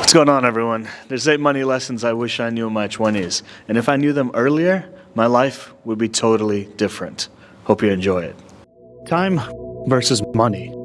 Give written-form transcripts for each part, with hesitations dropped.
What's going on, everyone? There's 8 money lessons I wish I knew in my 20s. And if I knew them earlier, my life would be totally different. Hope you enjoy it. Time versus money.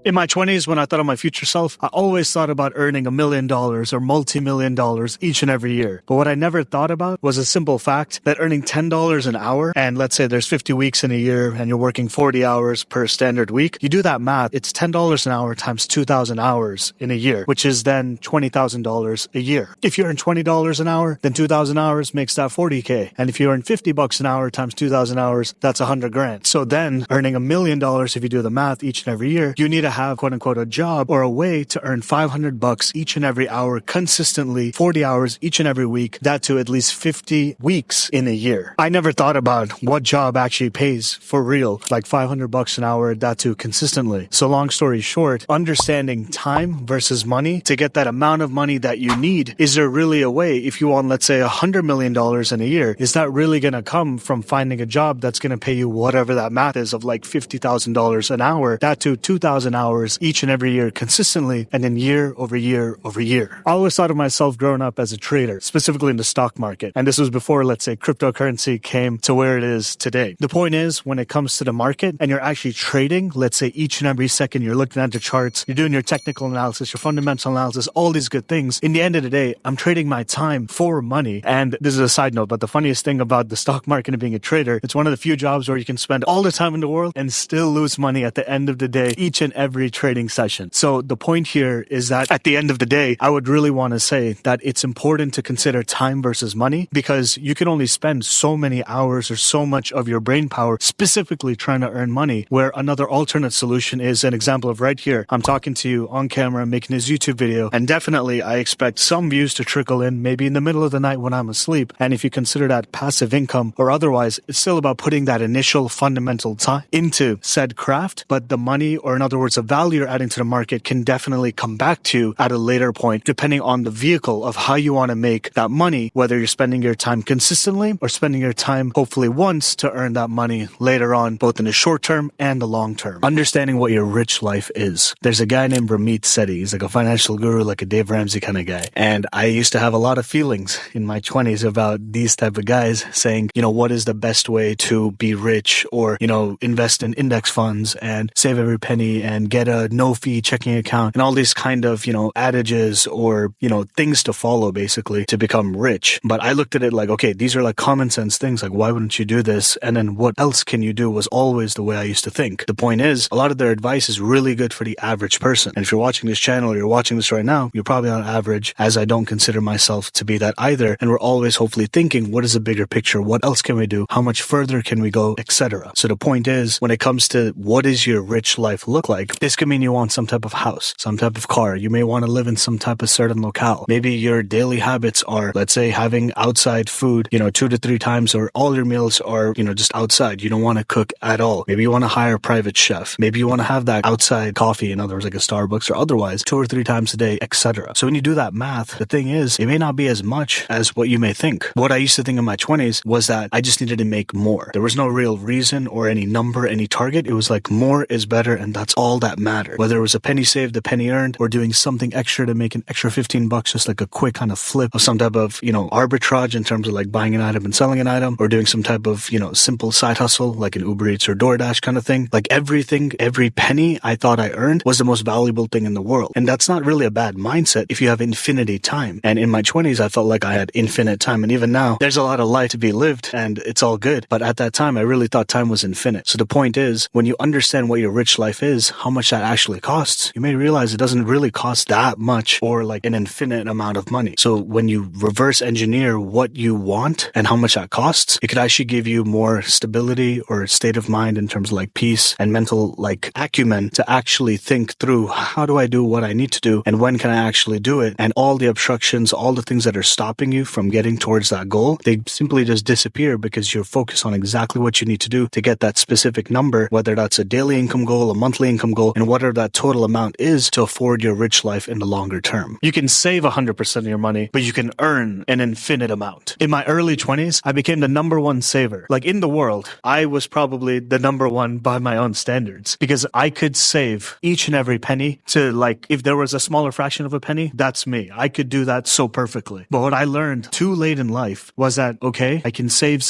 In my 20s, when I thought of my future self, I always thought about earning $1 million or multi-million dollars each and every year. But what I never thought about was a simple fact that earning $10 an hour, and let's say there's 50 weeks in a year and you're working 40 hours per standard week, you do that math, it's $10 an hour times 2,000 hours in a year, which is then $20,000 a year. If you earn $20 an hour, then 2,000 hours makes that $40K. And if you earn $50 an hour times 2,000 hours, that's $100,000. So then earning $1 million, if you do the math each and every year, you need to have quote unquote a job or a way to earn $500 each and every hour consistently, 40 hours each and every week, that to at least 50 weeks in a year. I never thought about what job actually pays for real, like $500 an hour, that too consistently. So long story short, understanding time versus money to get that amount of money that you need. Is there really a way, if you want, let's say $100 million in a year, is that really going to come from finding a job that's going to pay you whatever that math is of like $50,000 an hour, that to 2,000 hours each and every year consistently, and then year over year over year. I always thought of myself growing up as a trader, specifically in the stock market. And this was before, let's say, cryptocurrency came to where it is today. The point is, when it comes to the market and you're actually trading, let's say each and every second you're looking at the charts, you're doing your technical analysis, your fundamental analysis, all these good things. In the end of the day, I'm trading my time for money. And this is a side note, but the funniest thing about the stock market and being a trader, it's one of the few jobs where you can spend all the time in the world and still lose money at the end of the day, each and every trading session. So the point here is that at the end of the day, I would really want to say that it's important to consider time versus money, because you can only spend so many hours or so much of your brain power specifically trying to earn money, where another alternate solution is an example of right here. I'm talking to you on camera, making this YouTube video, and definitely I expect some views to trickle in maybe in the middle of the night when I'm asleep. And if you consider that passive income or otherwise, it's still about putting that initial fundamental time into said craft, but the money, or in other words, the value you're adding to the market, can definitely come back to you at a later point, depending on the vehicle of how you want to make that money, whether you're spending your time consistently or spending your time hopefully once to earn that money later on, both in the short term and the long term. Understanding what your rich life is. There's a guy named Ramit Sethi. He's like a financial guru, like a Dave Ramsey kind of guy. And I used to have a lot of feelings in my 20s about these type of guys saying, what is the best way to be rich, or, invest in index funds and save every penny and get a no-fee checking account and all these kind of, adages or, things to follow basically to become rich. But I looked at it like, okay, these are like common sense things. Like, why wouldn't you do this? And then what else can you do was always the way I used to think. The point is, a lot of their advice is really good for the average person. And if you're watching this channel or you're watching this right now, you're probably on average, as I don't consider myself to be that either. And we're always hopefully thinking, what is the bigger picture? What else can we do? How much further can we go, etc. So the point is, when it comes to what does your rich life look like, this could mean you want some type of house, some type of car. You may want to live in some type of certain locale. Maybe your daily habits are, let's say, having outside food, 2 to 3 times, or all your meals are, just outside. You don't want to cook at all. Maybe you want to hire a private chef. Maybe you want to have that outside coffee, in other words, like a Starbucks or otherwise, 2 or 3 times a day, etc. So when you do that math, the thing is, it may not be as much as what you may think. What I used to think in my 20s was that I just needed to make more. There was no real reason or any number, any target. It was like more is better, and that's all that mattered. Whether it was a penny saved, a penny earned, or doing something extra to make an extra $15, just like a quick kind of flip of some type of, arbitrage in terms of like buying an item and selling an item, or doing some type of, simple side hustle like an Uber Eats or DoorDash kind of thing. Like everything, every penny I thought I earned was the most valuable thing in the world. And that's not really a bad mindset if you have infinity time. And in my 20s, I felt like I had infinite time. And even now, there's a lot of life to be lived and it's all good. But at that time, I really thought time was infinite. So the point is, when you understand what your rich life is, how much that actually costs, you may realize it doesn't really cost that much or like an infinite amount of money. So when you reverse engineer what you want and how much that costs, it could actually give you more stability or state of mind in terms of like peace and mental like acumen to actually think through, how do I do what I need to do and when can I actually do it? And all the obstructions, all the things that are stopping you from getting towards that goal, they simply just disappear because you're focused on exactly what you need to do to get that specific number, whether that's a daily income goal, a monthly income goal, goal and whatever that total amount is to afford your rich life in the longer term. You can save 100% of your money, but you can earn an infinite amount. In my early 20s, I became the number one saver. Like in the world, I was probably the number one by my own standards because I could save each and every penny to, like, if there was a smaller fraction of a penny, that's me. I could do that so perfectly. But what I learned too late in life was that, okay, I can save,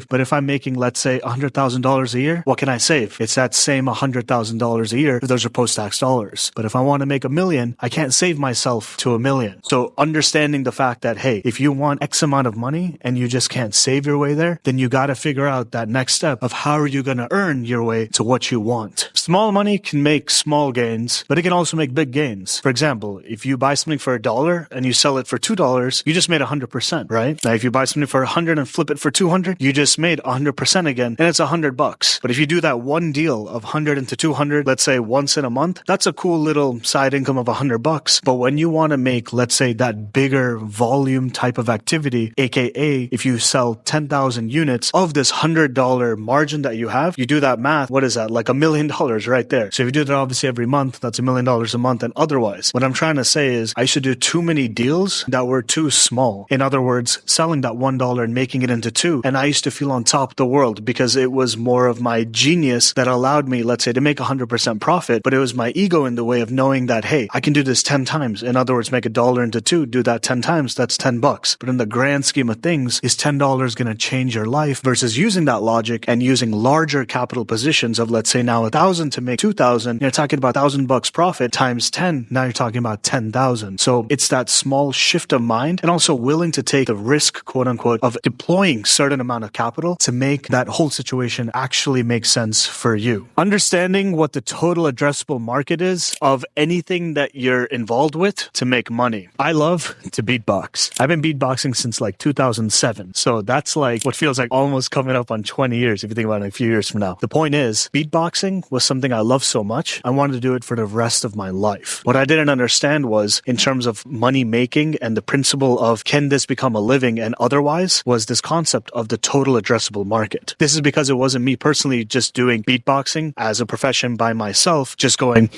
but if I'm making, let's say, $100,000 a year, what can I save? It's that same $100,000 a year, but those are post-tax dollars. But if I want to make $1 million, I can't save myself to $1 million. So understanding the fact that, hey, if you want X amount of money and you just can't save your way there, then you got to figure out that next step of how are you going to earn your way to what you want. Small money can make small gains, but it can also make big gains. For example, if you buy something for $1 and you sell it for $2, you just made 100%, right? Now, if you buy something for 100 and flip it for 200, you just made 100% again, and it's $100. But if you do that one deal of 100 into 200, let's say once in a month, that's a cool little side income of $100. But when you want to make, let's say, that bigger volume type of activity, aka if you sell 10,000 units of this $100 margin that you have, you do that math, what is that? Like $1 million right there. So if you do that obviously every month, that's $1 million a month. And otherwise, what I'm trying to say is I should do too many deals that were too small. In other words, selling that $1 and making it into two. And I used to feel on top of the world because it was more of my genius that allowed me, let's say, to make 100% profit. But it was my ego in the way of knowing that, hey, I can do this 10 times. In other words, make $1 into two, do that 10 times. That's $10. But in the grand scheme of things, is $10 going to change your life versus using that logic and using larger capital positions of, let's say, now 1,000 to make 2,000. You're talking about $1,000 profit times 10. Now you're talking about 10,000. So it's that small shift of mind and also willing to take the risk, quote unquote, of deploying certain amount of capital to make that whole situation actually make sense for you. Understanding what the total addressable market is of anything that you're involved with to make money. I love to beatbox. I've been beatboxing since like 2007. So that's like what feels like almost coming up on 20 years if you think about it a few years from now. The point is, beatboxing was something I love so much, I wanted to do it for the rest of my life. What I didn't understand was, in terms of money making and the principle of can this become a living and otherwise, was this concept of the total addressable market. This is because it wasn't me personally just doing beatboxing as a profession by myself, just going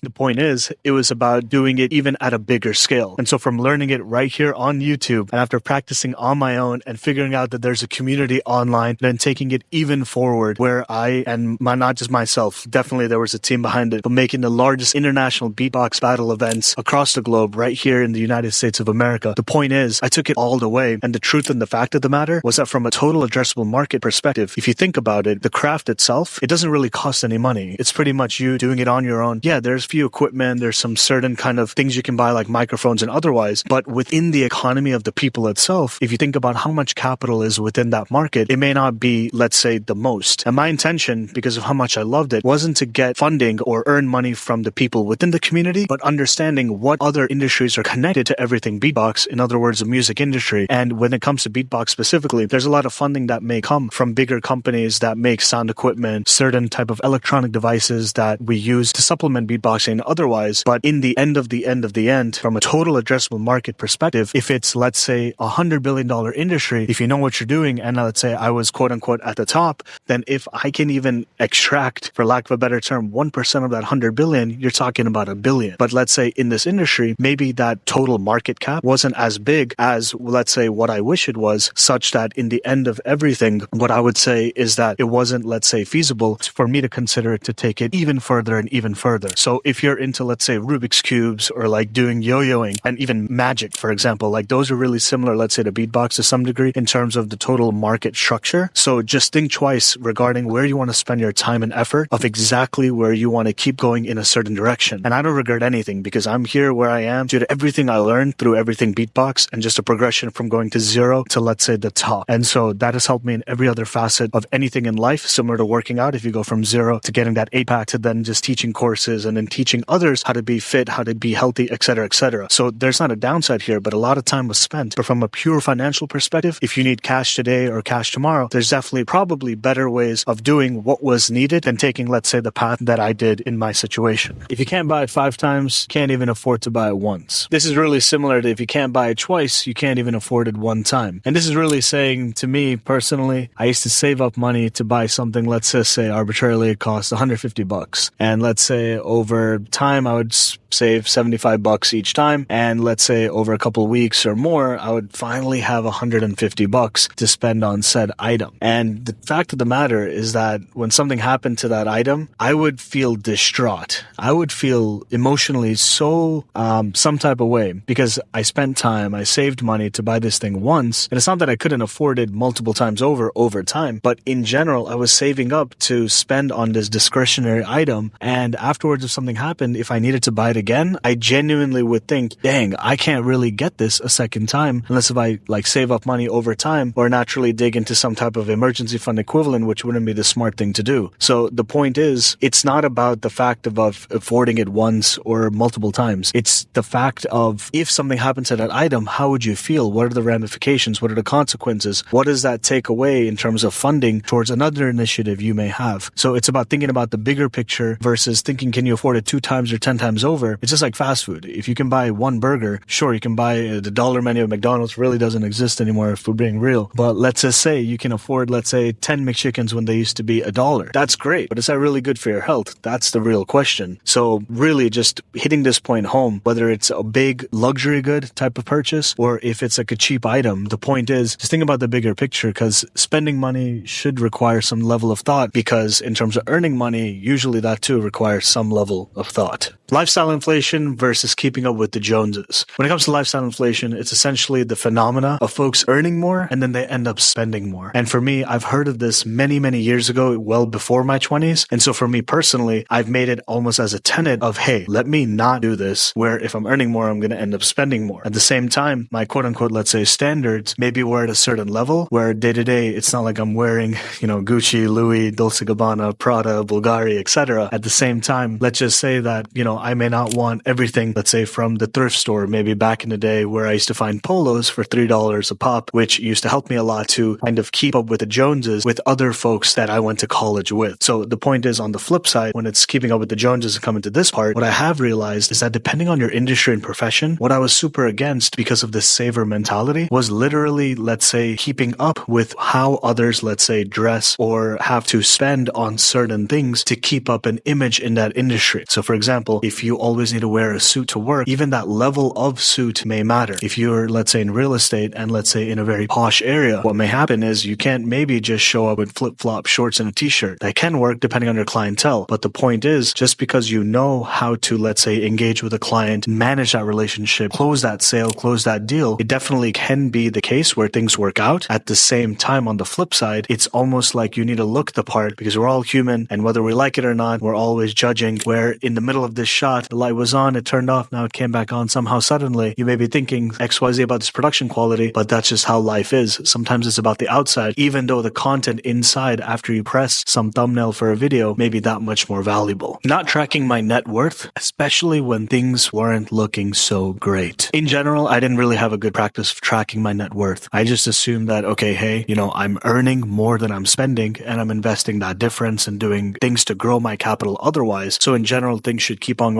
The point is, it was about doing it even at a bigger scale. And so from learning it right here on YouTube and after practicing on my own and figuring out that there's a community online, then taking it even forward where I, and not just myself, definitely there was a team behind it, but making the largest international beatbox battle events across the globe right here in the United States of America. The point is, I took it all the way. And the truth and the fact of the matter was that from a total addressable market perspective, if you think about it, the craft itself, it doesn't really cost any money. It's pretty much you doing it on your own. Yeah, there's few equipment, there's some certain kind of things you can buy like microphones and otherwise, but within the economy of the people itself, if you think about how much capital is within that market, it may not be, let's say, the most. And my intention, because of how much I loved it, wasn't to get funding or earn money from the people within the community, but understanding what other industries are connected to everything beatbox, in other words, the music industry. And when it comes to beatbox specifically, there's a lot of funding that may come from bigger companies that make sound equipment, certain type of electronic devices that we use to supplement beatboxing otherwise. But in the end of the end, from a total addressable market perspective, if it's, let's say, $100 billion industry, if you know what you're doing, and let's say I was quote unquote at the top, then if I can even extract, for lack of a better term, 1% of that 100 billion, you're talking about $1 billion. But let's say in this industry, maybe that total market cap wasn't as big as, let's say, what I wish it was, such that in the end of everything, what I would say is that it wasn't, let's say, feasible for me to consider it to take it even further and even further. So if you're into, let's say, Rubik's Cubes or like doing yo-yoing and even magic, for example, like those are really similar, let's say, to beatbox to some degree in terms of the total market structure. So just think twice regarding where you want to spend your time and effort of exactly where you want to keep going in a certain direction. And I don't regret anything because I'm here where I am due to everything I learned through everything beatbox and just a progression from going to zero to, let's say, the top. And so that has helped me in every other facet of anything in life, similar to working out. If you go from zero to getting that 8-pack to then just teaching courses and then teaching teaching others how to be fit, how to be healthy, etc., etc. So there's not a downside here, but a lot of time was spent. But from a pure financial perspective, if you need cash today or cash tomorrow, there's definitely probably better ways of doing what was needed than taking, let's say, the path that I did in my situation. If you can't buy it 5 times, you can't even afford to buy it once. This is really similar to if you can't buy it twice, you can't even afford it 1 time. And this is really saying to me personally, I used to save up money to buy something, let's just say arbitrarily it costs $150. And let's say over time I would save $75 each time. And let's say over a couple of weeks or more, I would finally have $150 to spend on said item. And the fact of the matter is that when something happened to that item, I would feel distraught. I would feel emotionally so some type of way because I spent time, I saved money to buy this thing once. And it's not that I couldn't afford it multiple times over time, but in general, I was saving up to spend on this discretionary item. And afterwards, if something happened, if I needed to buy it again, I genuinely would think, dang, I can't really get this a second time unless if I save up money over time or naturally dig into some type of emergency fund equivalent, which wouldn't be the smart thing to do. So the point is, it's not about the fact of affording it once or multiple times. It's the fact of if something happens to that item, how would you feel? What are the ramifications? What are the consequences? What does that take away in terms of funding towards another initiative you may have? So it's about thinking about the bigger picture versus thinking, can you afford it 2 times or 10 times over? It's just like fast food. If you can buy 1 burger, sure, you can buy the dollar menu of McDonald's really doesn't exist anymore if we're being real. But let's just say you can afford, let's say 10 McChickens when they used to be $1. That's great. But is that really good for your health? That's the real question. So really just hitting this point home, whether it's a big luxury good type of purchase or if it's like a cheap item, the point is just think about the bigger picture because spending money should require some level of thought because in terms of earning money, usually that too requires some level of thought. Lifestyle inflation versus keeping up with the Joneses. When it comes to lifestyle inflation, it's essentially the phenomena of folks earning more and then they end up spending more. And for me, I've heard of this many, many years ago, well before my 20s. And so for me personally, I've made it almost as a tenet of, hey, let me not do this where if I'm earning more, I'm going to end up spending more. At the same time, my quote unquote, let's say standards, maybe we're at a certain level where day to day, it's not like I'm wearing, Gucci, Louis, Dolce & Gabbana, Prada, Bulgari, etc. At the same time, let's just say that, I may not want everything, let's say from the thrift store, maybe back in the day where I used to find polos for $3 a pop, which used to help me a lot to kind of keep up with the Joneses with other folks that I went to college with. So the point is on the flip side, when it's keeping up with the Joneses and coming to this part, what I have realized is that depending on your industry and profession, what I was super against because of this saver mentality was literally, let's say, keeping up with how others, let's say, dress or have to spend on certain things to keep up an image in that industry. So for example, if you always need to wear a suit to work, even that level of suit may matter. If you're, let's say, in real estate and let's say in a very posh area, what may happen is you can't maybe just show up with flip-flop shorts and a t-shirt. That can work depending on your clientele. But the point is, just because you know how to, let's say, engage with a client, manage that relationship, close that sale, close that deal, it definitely can be the case where things work out. At the same time, on the flip side, it's almost like you need to look the part because we're all human and whether we like it or not, we're always judging where in the middle of this shot, the light was on, it turned off, now it came back on somehow suddenly. You may be thinking XYZ about this production quality, but that's just how life is. Sometimes it's about the outside, even though the content inside after you press some thumbnail for a video may be that much more valuable. Not tracking my net worth, especially when things weren't looking so great. In general, I didn't really have a good practice of tracking my net worth. I just assumed that, okay, hey, I'm earning more than I'm spending and I'm investing that difference and doing things to grow my capital otherwise. So in general, things should keep on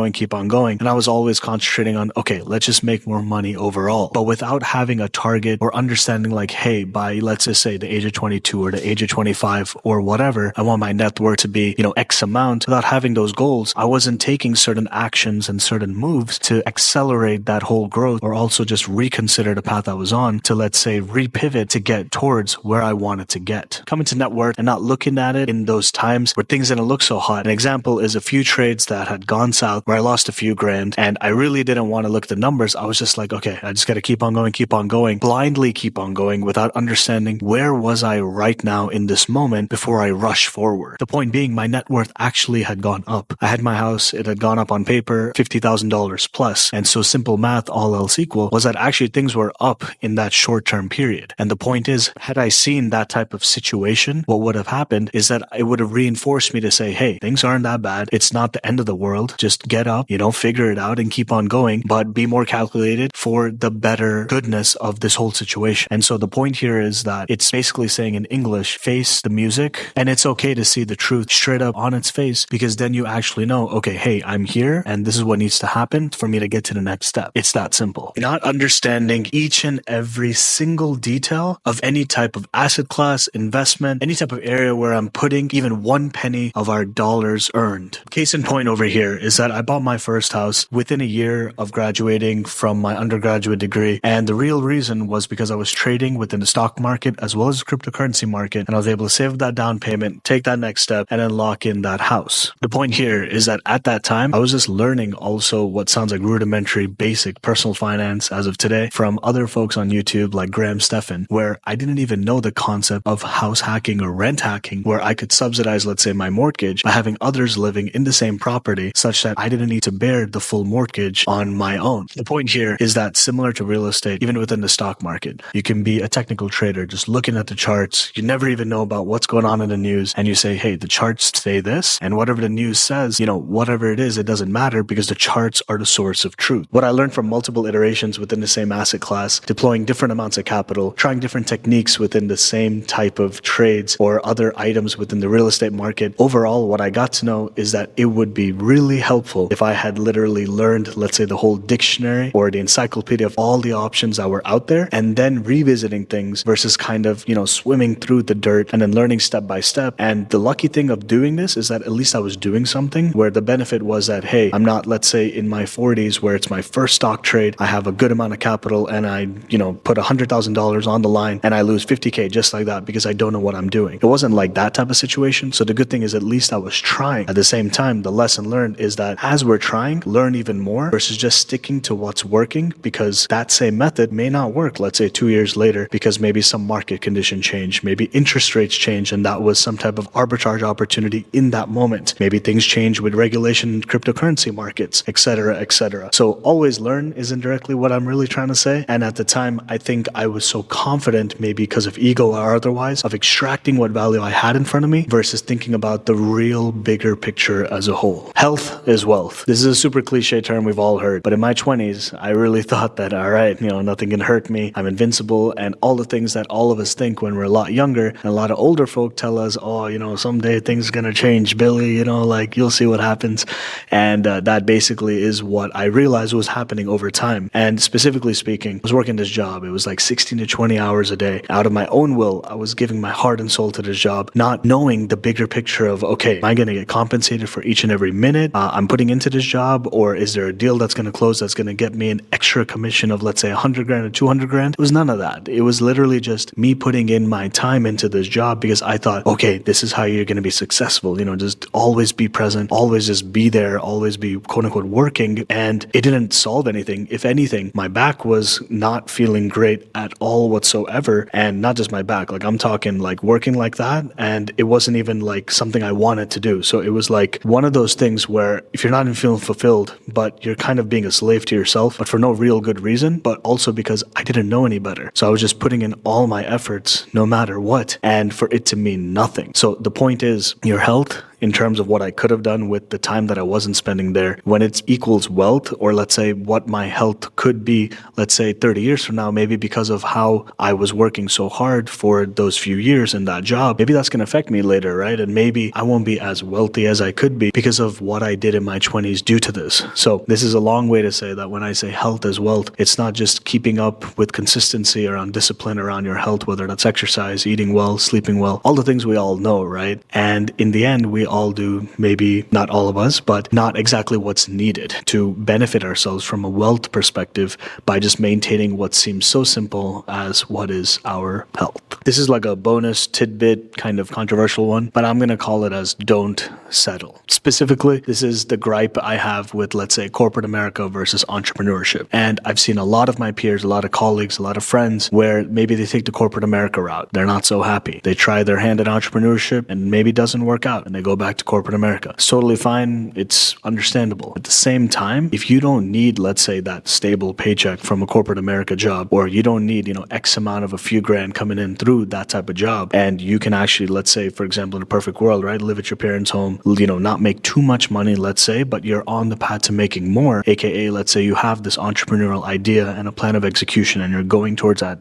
going. And I was always concentrating on, okay, let's just make more money overall. But without having a target or understanding like, hey, by let's just say the age of 22 or the age of 25 or whatever, I want my net worth to be, X amount. Without having those goals, I wasn't taking certain actions and certain moves to accelerate that whole growth or also just reconsider the path I was on to, let's say, repivot to get towards where I wanted to get. Coming to net worth and not looking at it in those times where things didn't look so hot. An example is a few trades that had gone south where I lost a few grand and I really didn't want to look at the numbers. I was just like, okay, I just got to keep on going, blindly keep on going without understanding where was I right now in this moment before I rush forward. The point being, my net worth actually had gone up. I had my house, it had gone up on paper, $50,000 plus. And so simple math, all else equal, was that actually things were up in that short-term period. And the point is, had I seen that type of situation, what would have happened is that it would have reinforced me to say, hey, things aren't that bad. It's not the end of the world. Just just get up, figure it out and keep on going, but be more calculated for the better goodness of this whole situation. And so the point here is that it's basically saying in English, face the music, and it's okay to see the truth straight up on its face, because then you actually know, okay, hey, I'm here and this is what needs to happen for me to get to the next step. It's that simple. Not understanding each and every single detail of any type of asset class, investment, any type of area where I'm putting even 1 penny of our dollars earned. Case in point over here is that I bought my first house within a year of graduating from my undergraduate degree. And the real reason was because I was trading within the stock market as well as the cryptocurrency market. And I was able to save that down payment, take that next step, and then lock in that house. The point here is that at that time, I was just learning also what sounds like rudimentary, basic personal finance as of today from other folks on YouTube like Graham Stephan, where I didn't even know the concept of house hacking or rent hacking, where I could subsidize, let's say, my mortgage by having others living in the same property such that I didn't need to bear the full mortgage on my own. The point here is that similar to real estate, even within the stock market, you can be a technical trader just looking at the charts. You never even know about what's going on in the news. And you say, hey, the charts say this. And whatever the news says, whatever it is, it doesn't matter because the charts are the source of truth. What I learned from multiple iterations within the same asset class, deploying different amounts of capital, trying different techniques within the same type of trades or other items within the real estate market. Overall, what I got to know is that it would be really helpful if I had literally learned, let's say, the whole dictionary or the encyclopedia of all the options that were out there, and then revisiting things versus kind of, swimming through the dirt and then learning step by step. And the lucky thing of doing this is that at least I was doing something where the benefit was that, hey, I'm not, let's say, in my 40s where it's my first stock trade. I have a good amount of capital and I, put $100,000 on the line and I lose 50K just like that because I don't know what I'm doing. It wasn't like that type of situation. So the good thing is at least I was trying. At the same time, the lesson learned is that as we're trying, learn even more versus just sticking to what's working, because that same method may not work, let's say 2 years later, because maybe some market condition changed, maybe interest rates change, and that was some type of arbitrage opportunity in that moment. Maybe things change with regulation in cryptocurrency markets, etc., etc. So always learn is indirectly what I'm really trying to say. And at the time, I think I was so confident, maybe because of ego or otherwise, of extracting what value I had in front of me versus thinking about the real bigger picture as a whole. Health is wealth. This is a super cliche term we've all heard, but in my 20s, I really thought that, all right, nothing can hurt me. I'm invincible, and all the things that all of us think when we're a lot younger, and a lot of older folk tell us, oh, someday things are going to change, Billy, you'll see what happens. And that basically is what I realized was happening over time. And specifically speaking, I was working this job. It was like 16 to 20 hours a day. Out of my own will, I was giving my heart and soul to this job, not knowing the bigger picture of, okay, am I going to get compensated for each and every minute I'm putting into this job, or is there a deal that's going to close that's going to get me an extra commission of, let's say, 100 grand or 200 grand? It was none of that. It was literally just me putting in my time into this job because I thought, okay, this is how you're going to be successful. Just always be present, always just be there, always be quote unquote working. And it didn't solve anything. If anything, my back was not feeling great at all whatsoever. And not just my back, like I'm talking like working like that. And it wasn't even like something I wanted to do. So it was like one of those things where if you're not even feeling fulfilled, but you're kind of being a slave to yourself, but for no real good reason, but also because I didn't know any better. So I was just putting in all my efforts no matter what, and for it to mean nothing. So the point is, your health, in terms of what I could have done with the time that I wasn't spending there, when it equals wealth, or let's say what my health could be, let's say 30 years from now, maybe because of how I was working so hard for those few years in that job, maybe that's going to affect me later, right? And maybe I won't be as wealthy as I could be because of what I did in my 20s due to this. So this is a long way to say that when I say health is wealth, it's not just keeping up with consistency around discipline around your health, whether that's exercise, eating well, sleeping well, all the things we all know, right? And in the end, we all do, maybe not all of us, but not exactly what's needed to benefit ourselves from a wealth perspective by just maintaining what seems so simple as what is our health. This is like a bonus tidbit, kind of controversial one, but I'm going to call it as don't settle. Specifically, this is the gripe I have with, let's say, corporate America versus entrepreneurship. And I've seen a lot of my peers, a lot of colleagues, a lot of friends where maybe they take the corporate America route. They're not so happy. They try their hand at entrepreneurship and maybe it doesn't work out and they go back to corporate America. It's totally fine. It's understandable. At the same time, if you don't need, let's say, that stable paycheck from a corporate America job, or you don't need, X amount of a few grand coming in through that type of job, and you can actually, let's say, for example, in a perfect world, right, live at your parents' home, not make too much money, let's say, but you're on the path to making more, aka, let's say you have this entrepreneurial idea and a plan of execution and you're going towards that,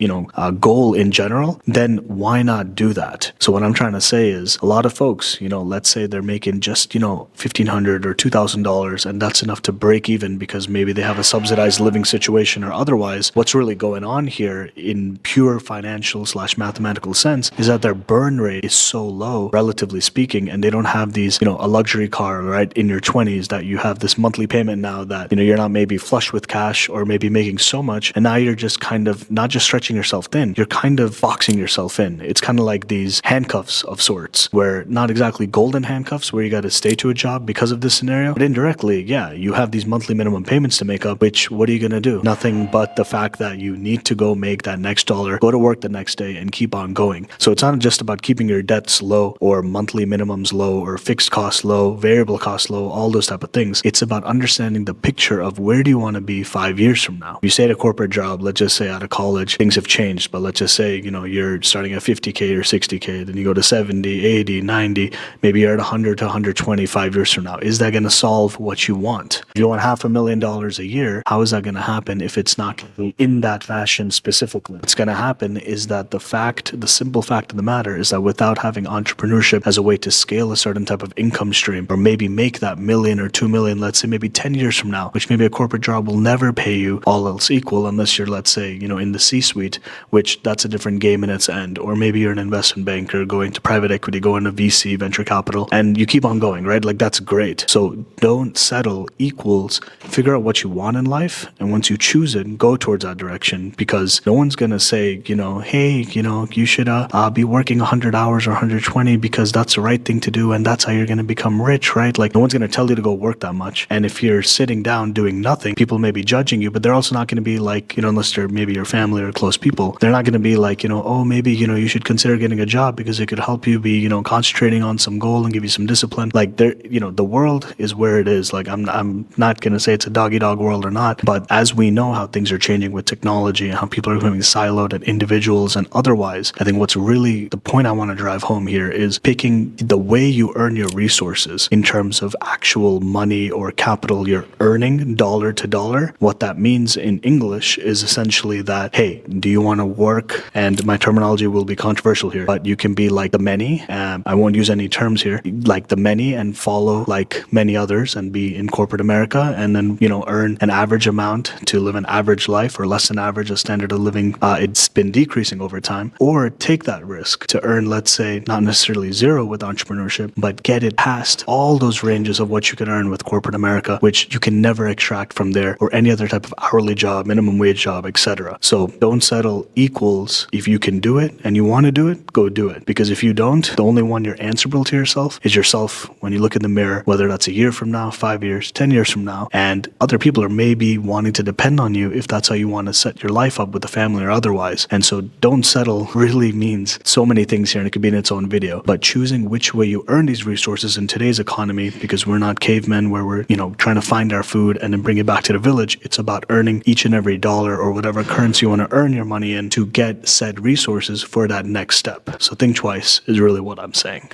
goal in general, then why not do that? So what I'm trying to say is a lot of folks, let's say they're making just, $1,500 or $2,000 and that's enough to break even because maybe they have a subsidized living situation or otherwise. What's really going on here in pure financial / mathematical sense is that their burn rate is so low, relatively speaking, and they don't have these, a luxury car, right, in your 20s that you have this monthly payment now that, you're not maybe flush with cash or maybe making so much. And now you're just kind of not just stretching yourself thin, you're kind of boxing yourself in. It's kind of like these handcuffs of sorts, where not exactly golden handcuffs where you got to stay to a job because of this scenario, but indirectly, yeah, you have these monthly minimum payments to make up, which what are you going to do? Nothing but the fact that you need to go make that next dollar, go to work the next day and keep on going. So it's not just about keeping your debts low or monthly minimums low or fixed costs low, variable costs low, all those type of things. It's about understanding the picture of where do you want to be 5 years from now. You stay at a corporate job, let's just say out of college, things have changed, but let's just say, you're starting at 50K or 60K, then you go to 70, 80, 90, maybe you're at 100 to 120 5 years from now. Is that going to solve what you want? If you want $500,000 a year, how is that going to happen if it's not in that fashion specifically? What's going to happen is that the simple fact of the matter is that without having entrepreneurship as a way to scale a certain type of income stream, or maybe make that million or 2 million, let's say maybe 10 years from now, which maybe a corporate job will never pay you all else equal unless you're, let's say, in the C-suite, which that's a different game in its end. Or maybe you're an investment banker going to private equity, going to VC, venture capital, and you keep on going, right? Like that's great. So don't settle equals figure out what you want in life. And once you choose it, go towards that direction, because no one's going to say, hey, you should be working 100 hours or 120 because that's the right thing to do. And that's how you're going to become rich, right? Like no one's going to tell you to go work that much. And if you're sitting down doing nothing, people may be judging you, but they're also not going to be like, unless they're maybe your family or close people, they're not going to be like, oh, maybe, you should consider getting a job because it could help you be, concentrating on some goal and give you some discipline. Like there, the world is where it is. Like I'm not going to say it's a dog-eat-dog world or not, but as we know how things are changing with technology and how people are becoming siloed at individuals and otherwise, I think what's really the point I want to drive home here is picking the way you earn your resources in terms of actual money or capital you're earning dollar to dollar. What that means in English is essentially that, hey, do you want to work? And my terminology will be controversial here, but you can be like the many. I won't use any terms here, like the many, and follow like many others and be in corporate America and then, earn an average amount to live an average life, or less than average, a standard of living. It's been decreasing over time. Or take that risk to earn, let's say, not necessarily zero with entrepreneurship, but get it past all those ranges of what you can earn with corporate America, which you can never extract from there, or any other type of hourly job, minimum wage job, etc. So don't settle equals. If you can do it and you want to do it, go do it. Because if you don't, the only one you're answerable to yourself is yourself when you look in the mirror, whether that's a year from now, 5 years, 10 years from now, and other people are maybe wanting to depend on you if that's how you want to set your life up with a family or otherwise. And so don't settle really means so many things here, and it could be in its own video, but choosing which way you earn these resources in today's economy, because we're not cavemen where we're, trying to find our food and then bring it back to the village. It's about earning each and every dollar or whatever currency you want to earn your money in to get said resources for that next step. So think twice is really what I'm saying.